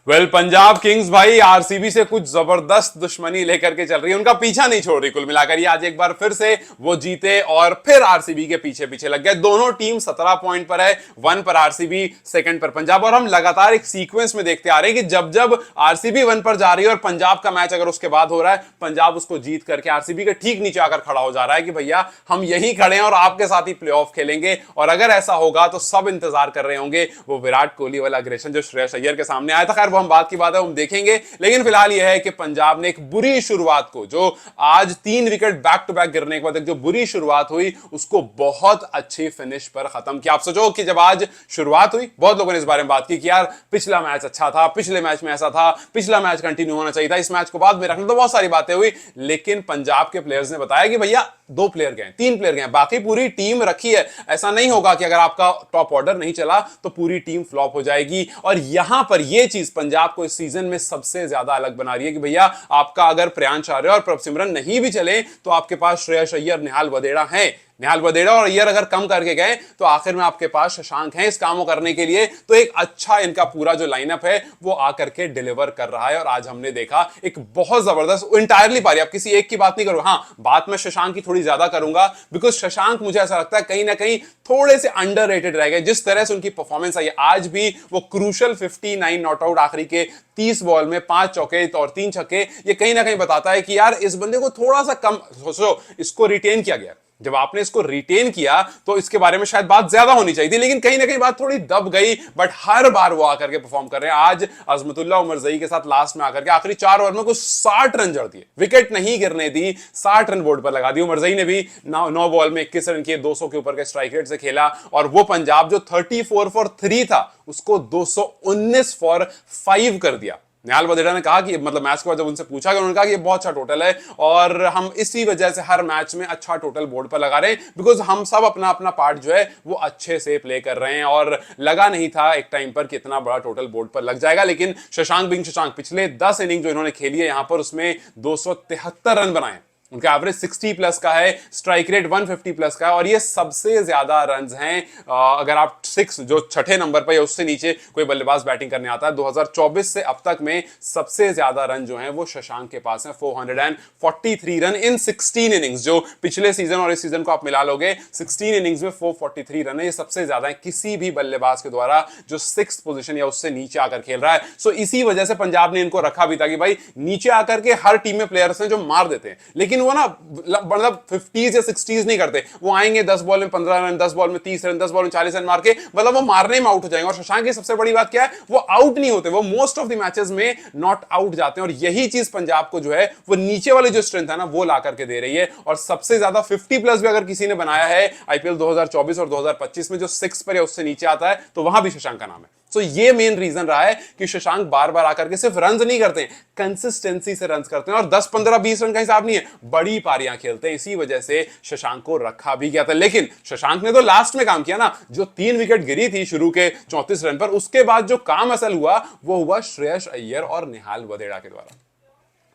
Punjab Kings भाई RCB से कुछ जबरदस्त दुश्मनी लेकर के चल रही है, उनका पीछा नहीं छोड़ रही। कुल मिलाकर ये आज एक बार फिर से वो जीते और फिर आरसीबी के पीछे पीछे लग गए। दोनों टीम 17 पॉइंट पर है, 1 पर आरसीबी, सेकंड पर पंजाब। और हम लगातार एक सीक्वेंस में देखते आ रहे हैं कि जब जब आरसीबी 1 पर जा रही है और पंजाब का मैच अगर उसके बाद हो रहा है, पंजाब उसको जीत करके आरसीबी के ठीक नीचे आकर खड़ा हो जा रहा है कि भैया हम यहीं खड़े हैं और आपके साथ ही प्लेऑफ खेलेंगे। और अगर ऐसा होगा तो सब इंतजार कर रहे होंगे वो विराट कोहली वाला अग्रेशन जो श्रेयस अय्यर के सामने आया था। खैर वो हम बात की बात है, हम देखेंगे। लेकिन फिलहाल यह है कि पंजाब ने एक बुरी शुरुआत को, जो आज 3 विकेट बैक टू बैक गिरने के बाद एक जो बुरी शुरुआत हुई, उसको बहुत अच्छी फिनिश पर खत्म किया। आप सोचो कि जब आज शुरुआत हुई, बहुत लोगों ने इस बारे में बात की कि यार पिछला मैच अच्छा था, पिछले मैच में ऐसा था, पिछला मैच कंटिन्यू होना चाहिए था, इस मैच को बाद में रखना, तो बहुत सारी बातें हुई। लेकिन पंजाब के प्लेयर्स ने बताया कि भैया 2 प्लेयर गए, 3 प्लेयर गए, बाकी पूरी टीम रखी है। ऐसा नहीं होगा कि अगर आपका टॉप ऑर्डर नहीं चला तो पूरी टीम फ्लॉप हो जाएगी। और यहां पर यह चीज पंजाब को इस सीजन में सबसे ज्यादा अलग बना रही है कि भैया आपका अगर प्रियांश आर्य और प्रभसिमरन नहीं भी चले तो आपके पास श्रेयस अय्यर, निहाल वदेड़ा है। निहाल वदेड़ा और अय्यर अगर कम करके गए तो आखिर में आपके पास शशांक है इस कामों करने के लिए। तो एक अच्छा इनका पूरा जो लाइनअप है वो आकर के डिलीवर कर रहा है। और आज हमने देखा एक बहुत जबरदस्त इंटायरली पारी, आप किसी एक की बात नहीं करूंगा, हाँ बात मैं शशांक की थोड़ी ज्यादा करूंगा, बिकॉज शशांक मुझे ऐसा लगता है कहीं ना कहीं थोड़े से अंडररेटेड रह गए। जिस तरह से उनकी परफॉर्मेंस आई आज भी, वो क्रूशल 59 नॉट आउट, आखिरी के 30 बॉल में 5 चौके और 3 छक्के, ये कहीं ना कहीं बताता है कि यार इस बंदे को थोड़ा सा कम, सोचो इसको रिटेन किया गया। जब आपने इसको रिटेन किया तो इसके बारे में शायद बात ज्यादा होनी चाहिए थी, लेकिन कहीं ना कहीं बात थोड़ी दब गई। बट हर बार वो आकर के परफॉर्म कर रहे हैं। आज अजमतुल्लाह उमरजई के साथ लास्ट में आकर के आखिरी 4 ओवर में कुछ 60 रन जड़ दिए, विकेट नहीं गिरने दी, 60 रन बोर्ड पर लगा दी। उमरजई ने भी 9 बॉल में 21 रन किए, 200 के ऊपर के स्ट्राइक रेट से खेला। और वो पंजाब जो 34 फॉर 3 था उसको 219 फॉर 5 कर दिया। निहाल वदेड़ा ने कहा कि मतलब मैच के बाद जब उनसे पूछा गया, उन्होंने कहा कि ये बहुत अच्छा टोटल है और हम इसी वजह से हर मैच में अच्छा टोटल बोर्ड पर लगा रहे हैं, बिकॉज हम सब अपना अपना पार्ट जो है वो अच्छे से प्ले कर रहे हैं। और लगा नहीं था एक टाइम पर कि इतना बड़ा टोटल बोर्ड पर लग जाएगा। लेकिन शशांक बिंग शशांक पिछले 10 इनिंग जो इन्होंने खेली है यहां पर, उसमें 273 रन बनाए। उनका एवरेज 60 प्लस का है, स्ट्राइक रेट 150 प्लस का है और ये सबसे ज्यादा रन्स हैं। अगर आप 6 जो छठे नंबर पर या उससे नीचे कोई बल्लेबाज बैटिंग करने आता है, 2024 से अब तक में सबसे ज्यादा रन जो हैं वो शशांक के पास हैं, 443 रन इन 16 इनिंग्स। जो पिछले सीजन और इस सीजन को आप मिला लोगे, 16 इनिंग्स में 443 रन है, ये सबसे ज्यादा है किसी भी बल्लेबाज के द्वारा जो 6th पोजीशन या उससे नीचे आकर खेल रहा है। सो इसी वजह से पंजाब ने इनको रखा भी था कि भाई नीचे आकर के हर टीम में प्लेयर्स हैं जो मार देते हैं, लेकिन वो ना मतलब 50s या 60s नहीं करते। वो आएंगे 10 बॉल में 15 रन, 10 बॉल में 30 रन, 10 बॉल में 40 रन मार के, मतलब वो मारने में आउट हो जाएंगे। और शशांक की सबसे बड़ी बात क्या है, वो आउट नहीं होते, वो मोस्ट ऑफ द मैचेस में नॉट आउट जाते हैं। और यही चीज पंजाब को जो है वो नीचे वाली जो स्ट्रेंथ है ना वो ला करके दे रही है। और सबसे ज्यादा 50 प्लस भी अगर किसी ने बनाया है आईपीएल 2024 और 2025 में, जो 6 पर या उससे नीचे आता है, तो वहां भी शशांक का नाम है। तो ये मेन रीजन रहा है कि शशांक बार बार आकर के सिर्फ रन्स नहीं करते, कंसिस्टेंसी से रन्स करते हैं। और 10 15 20 रन का हिसाब नहीं है, बड़ी पारियां खेलते हैं। इसी वजह से शशांक को रखा भी गया था। लेकिन शशांक ने तो लास्ट में काम किया ना, जो 3 विकेट गिरी थी शुरू के 34 रन पर, उसके बाद जो काम असल हुआ वो हुआ श्रेयस अय्यर और निहाल वदेड़ा के द्वारा।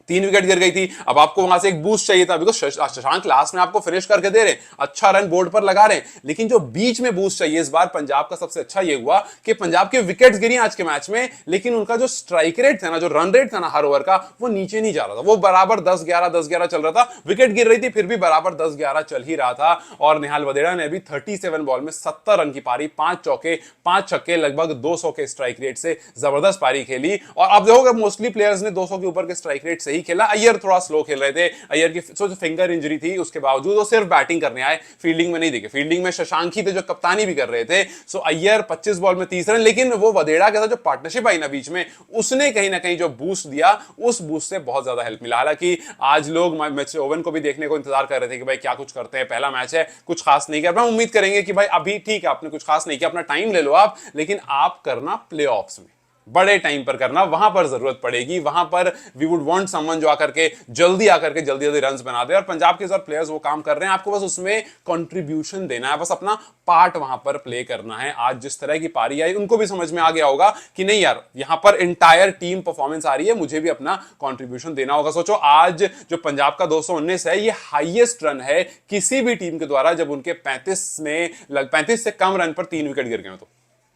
3 विकेट गिर गई थी, अब आपको वहां से एक बूस्ट चाहिए था, बिकॉज शशांक लास्ट में आपको फिनिश करके दे रहे हैं, अच्छा रन बोर्ड पर लगा रहे हैं, लेकिन जो बीच में बूस्ट चाहिए, इस बार पंजाब का सबसे अच्छा ये हुआ कि पंजाब के विकेट्स गिरी आज के मैच में, लेकिन उनका जो स्ट्राइक रेट था ना, जो रन रेट था ना हर ओवर का, वो नीचे नहीं जा रहा था, वो बराबर 10-11 चल रहा था। विकेट गिर रही थी फिर भी बराबर 10-11 चल ही रहा था। और निहाल वदेड़ा ने भी 37 बॉल में 70 रन की पारी, 5 चौके 5 छक्के, लगभग 200 के स्ट्राइक रेट से जबरदस्त पारी खेली। और आप देखोगे मोस्टली प्लेयर्स ने 200 के ऊपर के स्ट्राइक रेट से ही खेला। अय्यर थोड़ा स्लो खेल रहे थे, अय्यर की जो फिंगर इंजरी थी उसके बावजूद वो सिर्फ बैटिंग करने आए, फील्डिंग में नहीं दिखे। फील्डिंग में शशांक ही थे जो कप्तानी भी कर रहे थे। सो अय्यर 25 बॉल में 30 रन, लेकिन वो वदेड़ा के साथ जो पार्टनरशिप आई ना बीच में, उसने कहीं ना कहीं जो बूस्ट दिया, उस बूस्ट से बहुत ज्यादा हेल्प मिला। हालांकि आज लोग मिचेल ओवन को भी देखने को इंतजार कर रहे थे कि भाई क्या कुछ करते हैं, पहला मैच है, कुछ खास नहीं कर पाए। उम्मीद करेंगे कि भाई अभी ठीक है, आपने कुछ खास नहीं किया, अपना टाइम ले लो आप, लेकिन आप करना प्लेऑफ्स में, बड़े टाइम पर करना, वहां पर जरूरत पड़ेगी। वहां पर वी वुड वांट समवन जो आकर के जल्दी जल्दी रन्स बना दे। और पंजाब के साथ प्लेयर्स वो काम कर रहे हैं, आपको बस उसमें कंट्रीब्यूशन देना है, बस अपना पार्ट वहां पर प्ले करना है। आज जिस तरह की पारी आई, उनको भी समझ में आ गया होगा कि नहीं यार, यहां पर इंटायर टीम परफॉर्मेंस आ रही है, मुझे भी अपना कंट्रीब्यूशन देना होगा। सोचो आज जो पंजाब का 219 है, ये हाईएस्ट रन है किसी भी टीम के द्वारा जब उनके 35 से कम रन पर 3 विकेट गिर गए। तो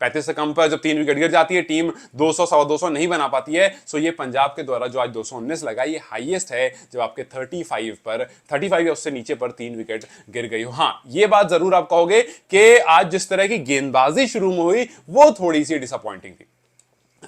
35 से कम पर जब 3 विकेट गिर जाती है टीम 200 सवा 200 नहीं बना पाती है। सो ये पंजाब के द्वारा जो आज 219 लगा ये हाईएस्ट है जब आपके 35 या उससे नीचे पर 3 विकेट गिर गई हो। हाँ, ये बात जरूर आप कहोगे कि आज जिस तरह की गेंदबाजी शुरू में हुई वो थोड़ी सी डिसअपॉइंटिंग थी।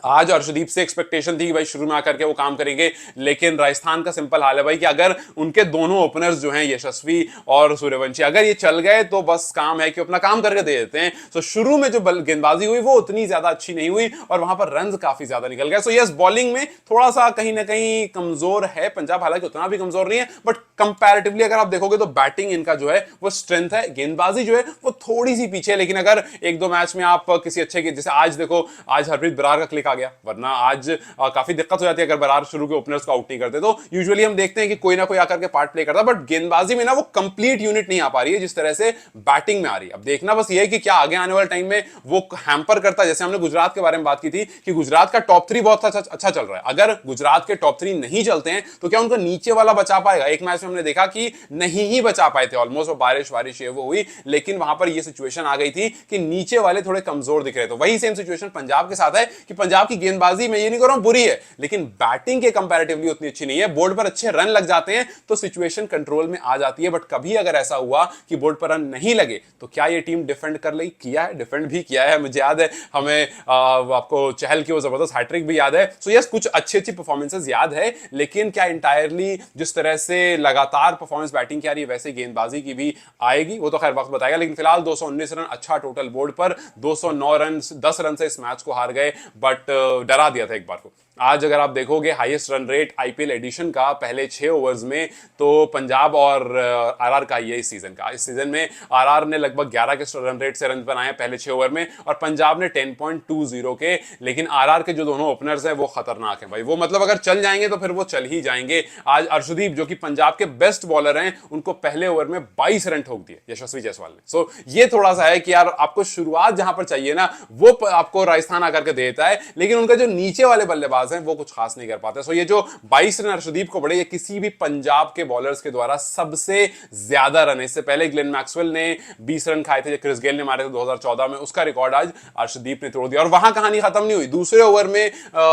आज अर्शदीप से एक्सपेक्टेशन थी कि भाई शुरू में आकर के वो काम करेंगे, लेकिन राजस्थान का सिंपल हाल है भाई कि अगर उनके दोनों ओपनर्स जो हैं यशस्वी और सूर्यवंशी अगर ये चल गए तो बस काम है कि अपना काम करके दे देते हैं। तो शुरू में जो गेंदबाजी हुई वो उतनी ज्यादा अच्छी नहीं हुई और वहां पर रन काफी ज्यादा निकल गए। सो यस, बॉलिंग में थोड़ा सा कहीं ना कहीं कमजोर है पंजाब, हालांकि उतना भी कमजोर नहीं है, बट कंपैरेटिवली अगर आप देखोगे तो बैटिंग इनका जो है वो स्ट्रेंथ है, गेंदबाजी जो है वो थोड़ी सी पीछे है। लेकिन अगर एक दो मैच में आप किसी अच्छे के, जैसे आज देखो, आज हरप्रीत बरार का क्लिक आ गया, वरना आज काफी दिक्कत हो जाती है अगर बरार शुरू के ओपनर्स को आउट नहीं करते। तो यूजुअली हम देखते हैं कि कोई ना कोई आकर के पार्ट प्ले करता है, बट गेंदबाजी में ना वो कंप्लीट यूनिट नहीं आ पा रही है जिस तरह से बैटिंग में आ रही है। अब देखना बस ये है कि क्या आगे आने वाले टाइम में वो हैम्पर करता है। जैसे हमने गुजरात के बारे में बात की थी कि गुजरात का टॉप 3 बहुत अच्छा चल रहा है, अगर गुजरात के टॉप 3 नहीं चलते हैं तो क्या उनका नीचे वाला बचा पाएगा? एक मैच में हमने देखा कि नहीं ही बचा पाए थे, ऑलमोस्ट वो बारिश ये वो हुई, लेकिन वहां पर ये सिचुएशन आ गई थी कि नीचे वाले थोड़े कमजोर दिख रहे थे। वही सेम सिचुएशन पंजाब के साथ है कि पंजाब की गेंदबाजी में ये नहीं कर रहा हूं बुरी है, लेकिन बैटिंग के कंपैरेटिवली उतनी अच्छी नहीं है। बोर्ड पर अच्छे रन लग जाते हैं तो सिचुएशन कंट्रोल में आ जाती है, बट कभी अगर ऐसा हुआ कि बोर्ड पर रन नहीं लगे तो क्या ये टीम डिफेंड कर ली? किया है, डिफेंड भी किया है। मुझे याद है, हमें आपको चहल की वो जबरदस्त हैट्रिक भी याद है। सो यस, कुछ अच्छी परफॉर्मेंसेस याद है, लेकिन क्या इंटायरली जिस तरह से लगातार परफॉर्मेंस बैटिंग की आ रही है वैसे गेंदबाजी की भी आएगी? वो तो खैर वक्त बताएगा। लेकिन फिलहाल 219 रन अच्छा टोटल बोर्ड पर, 209 रन 10 रन से इस मैच को हार गए, बट डरा दिया था एक बार को। आज अगर आप देखोगे highest run rate IPL edition का पहले 6 ओवर्स में तो पंजाब और आरआर का ये इस सीजन में आरआर ने लगभग 11 के रन रेट से रन बनाए पहले 6 ओवर में और पंजाब ने 10.20 के। लेकिन आरआर के जो दोनों ओपनर्स हैं वो खतरनाक हैं भाई, वो मतलब अगर चल जाएंगे तो फिर वो चल ही जाएंगे। आज अर्शदीप जो कि पंजाब के बेस्ट बॉलर हैं, उनको पहले ओवर में 22 रन ठोक दिए यशस्वी जायसवाल ने। सो ये थोड़ा सा है कि यार आपको शुरुआत जहां पर चाहिए ना वो आपको राजस्थान आकर के देता है, लेकिन उनका जो नीचे वाले बल्लेबाज हैं वो कुछ खास नहीं कर पाते। सो ये जो 22 रन अर्शदीप को बढ़े, ये किसी भी पंजाब के बॉलर्स के द्वारा सबसे ज्यादा रन है। इससे पहले ग्लेन मैक्सवेल ने 20 रन खाए थे जो क्रिस गेल ने मारे थे 2014 में, उसका रिकॉर्ड आज अर्शदीप ने तोड़ दिया। और वहां कहानी खत्म नहीं हुई, दूसरे ओवर में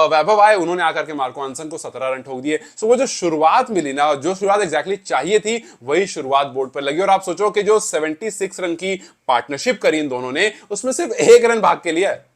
वैभव आए, उन्होंने आकर के मार्को एंसन को 17 रन ठोक दिए। सो वो जो शुरुआत मिली ना, जो शुरुआत एग्जैक्टली चाहिए थी वही शुरुआत बोर्ड पर लगी। और आप सोचो कि जो 76 रन की पार्टनरशिप करी इन दोनों ने, उसमें सिर्फ 1 रन भाग के लिया है,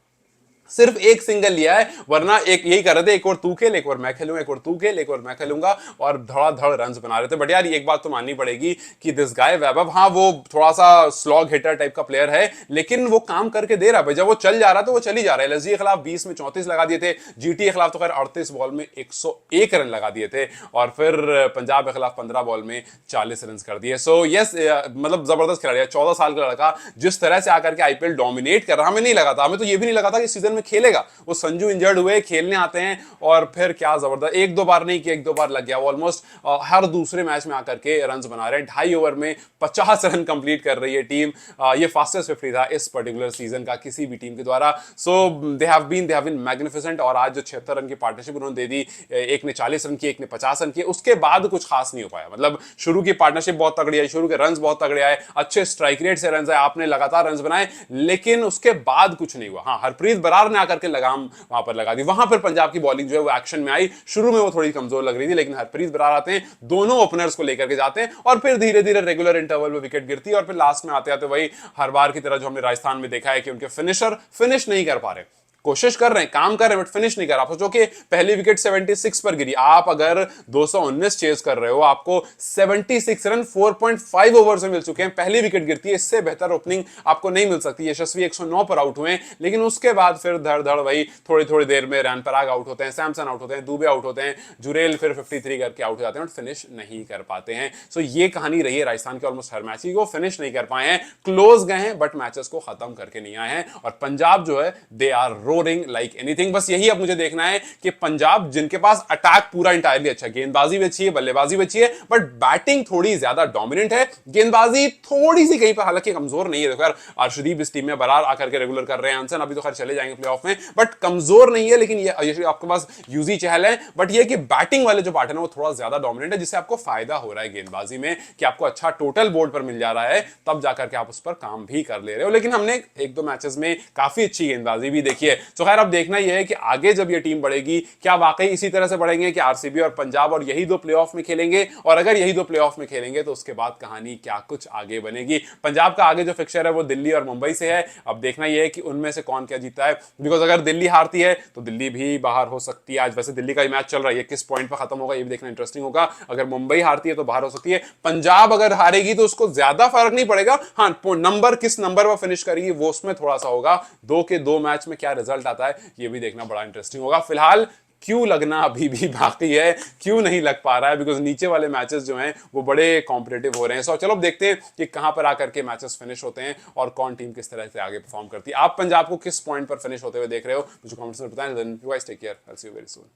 सिर्फ एक सिंगल लिया है, वरना एक यही कर रहे थे, एक और तू खेल एक और मैं खेलूंगा, एक और तू खेल एक और मैं खेलूंगा, और धड़ाधड़ रन्स बना रहे थे। बट यार एक बात तो माननी पड़ेगी कि दिस गाय वैभव, हाँ वो थोड़ा सा स्लॉग हिटर टाइप का प्लेयर है, लेकिन वो काम करके दे रहा है। जब वो चल जा रहा तो वो चल ही जा रहा है। एलएसजी के खिलाफ 20 में 34 लगा दिए थे, जीटी के खिलाफ तो खैर 38 बॉल में 101 रन लगा दिए थे, और फिर पंजाब के खिलाफ 15 बॉल में 40 रन कर दिए। सो यस, मतलब जबरदस्त खिलाड़ी है, 14 साल का लड़का जिस तरह से आकर के आईपीएल डोमिनेट कर रहा, हमें नहीं लगा था, हमें तो ये भी नहीं लगा था कि सीजन में खेलेगा। वो संजू इंजर्ड हुए, खेलने आते हैं और फिर क्या जबरदस्त, एक दो बार नहीं कि एक दो बार लग गया। वो ऑलमोस्ट हर दूसरे मैच में आकर के रन बना रहे हैं। 2.5 ओवर में 50 रन कंप्लीट कर रही है टीम। ये फास्टेस्ट 50 था इस पर्टिकुलर सीजन का किसी भी टीम के द्वारा। सो दे हैव बीन मैग्निफिसेंट। और आज जो 76 रन की पार्टनरशिप उन्होंने दे दी, एक ने 40 रन किए, एक ने 50 रन किए, उसके बाद कुछ खास नहीं हो पाया। मतलब शुरू की पार्टनरशिप बहुत तगड़ी आई, शुरू के रन बहुत तगड़े आए, अच्छे स्ट्राइक रेट से रन आए, आपने लगातार रन बनाए, लेकिन उसके बाद कुछ नहीं हुआ। हाँ, हरप्रीत बरार ने आकर के लगाम वहां पर लगा दी, वहां पर पंजाब की बॉलिंग जो है वो एक्शन में आई। शुरू में वो थोड़ी कमजोर लग रही थी, लेकिन हरप्रीत बरार आते हैं, दोनों ओपनर्स को लेकर के जाते हैं, और फिर धीरे धीरे रेगुलर इंटरवल में विकेट गिरती है, और फिर लास्ट में आते आते वही हर बार की तरह जो हमने राजस्थान में देखा है कि उनके फिनिशर फिनिश नहीं कर पा रहे। कोशिश कर रहे हैं, काम कर रहे हैं, बट फिनिश नहीं कर रहा। आप सोचो कि पहली विकेट 76 पर गिरी, आप अगर 219 चेज कर रहे हो, आपको 76 रन 4.5 ओवर में मिल चुके हैं, पहली विकेट गिरती है, इससे बेहतर ओपनिंग आपको नहीं मिल सकती। यशस्वी 109 पर आउट हुए, लेकिन उसके बाद फिर धड़ धड़ वही थोड़ी देर में रैन पराग आउट होते हैं, सैमसन आउट होते हैं, दुबे आउट होते हैं, जुरेल फिर 53 करके आउट हो जाते हैं और फिनिश नहीं कर पाते हैं। सो ये कहानी रही है राजस्थान के ऑलमोस्ट हर मैच की, वो फिनिश नहीं कर पाए हैं, क्लोज गए हैं, बट मैचेस को खत्म करके नहीं आए हैं। और पंजाब जो है they are roaring like anything. बस यही अब मुझे देखना है कि पंजाब, जिनके पास अटैक पूरा इंटायरली अच्छा, गेंदबाजी भी अच्छी है, बल्लेबाजी भी अच्छी है, बट बैटिंग थोड़ी ज्यादा डोमिनेंट है, गेंदबाजी थोड़ी सी कहीं पर हालांकि कमजोर नहीं है। देखो यार, अर्शदीप इस टीम में बरार आकर के रेगुलर कर रहे हैं, आंसन अभी तो खैर चले जाएंगे प्लेऑफ में, बट कमजोर नहीं है। लेकिन ये आपके पास यूजी चहल है, बट ये कि बैटिंग वाले जो पार्ट है ना वो थोड़ा ज्यादा डोमिनेंट है, जिससे आपको फायदा हो रहा है गेंदबाजी में कि आपको अच्छा टोटल बोर्ड पर मिल जा रहा है, तब जाकर के आप उस पर काम भी कर ले रहे हो। लेकिन हमने एक दो मैचेस में काफी अच्छी गेंदबाजी भी देखी है। तो खैर अब देखना यह है कि आगे जब ये टीम बढ़ेगी, क्या वाकई इसी तरह से बढ़ेंगे कि आरसीबी और पंजाब और यही दो प्लेऑफ में खेलेंगे, और अगर यही दो प्लेऑफ में खेलेंगे तो उसके बाद कहानी क्या कुछ आगे बनेगी। पंजाब का आगे जो फिक्सचर है वो दिल्ली और मुंबई से है। अब देखना यह है कि उनमें से कौन क्या जीता है, बिकॉज अगर दिल्ली हारती है तो दिल्ली भी बाहर हो सकती है। आज वैसे दिल्ली का मैच चल रहा है, किस पॉइंट पर खत्म होगा ये भी देखना इंटरेस्टिंग होगा। अगर मुंबई हारती है तो बाहर हो सकती है, पंजाब अगर हारेगी तो उसको ज्यादा फर्क नहीं पड़ेगा। हाँ, नंबर किस नंबर पर फिनिश करेगी वो उसमें थोड़ा सा होगा। दो के दो मैच में क्या रिजल्ट आता है ये भी देखना बड़ा इंटरेस्टिंग होगा। फिलहाल क्यों लगना अभी भी बाकी है, क्यों नहीं लग पा रहा है, बिकॉज नीचे वाले मैचेस जो हैं वो बड़े कॉम्पिटेटिव हो रहे हैं। सो चलो अब देखते हैं कि कहां पर आकर के मैचेस फिनिश होते हैं और कौन टीम किस तरह से आगे परफॉर्म करती है। आप पंजाब को किस पॉइंट पर फिनिश होते हुए देख रहे हो मुझे कमेंट्स में बताएं। Then you guys take care, I will see you very soon.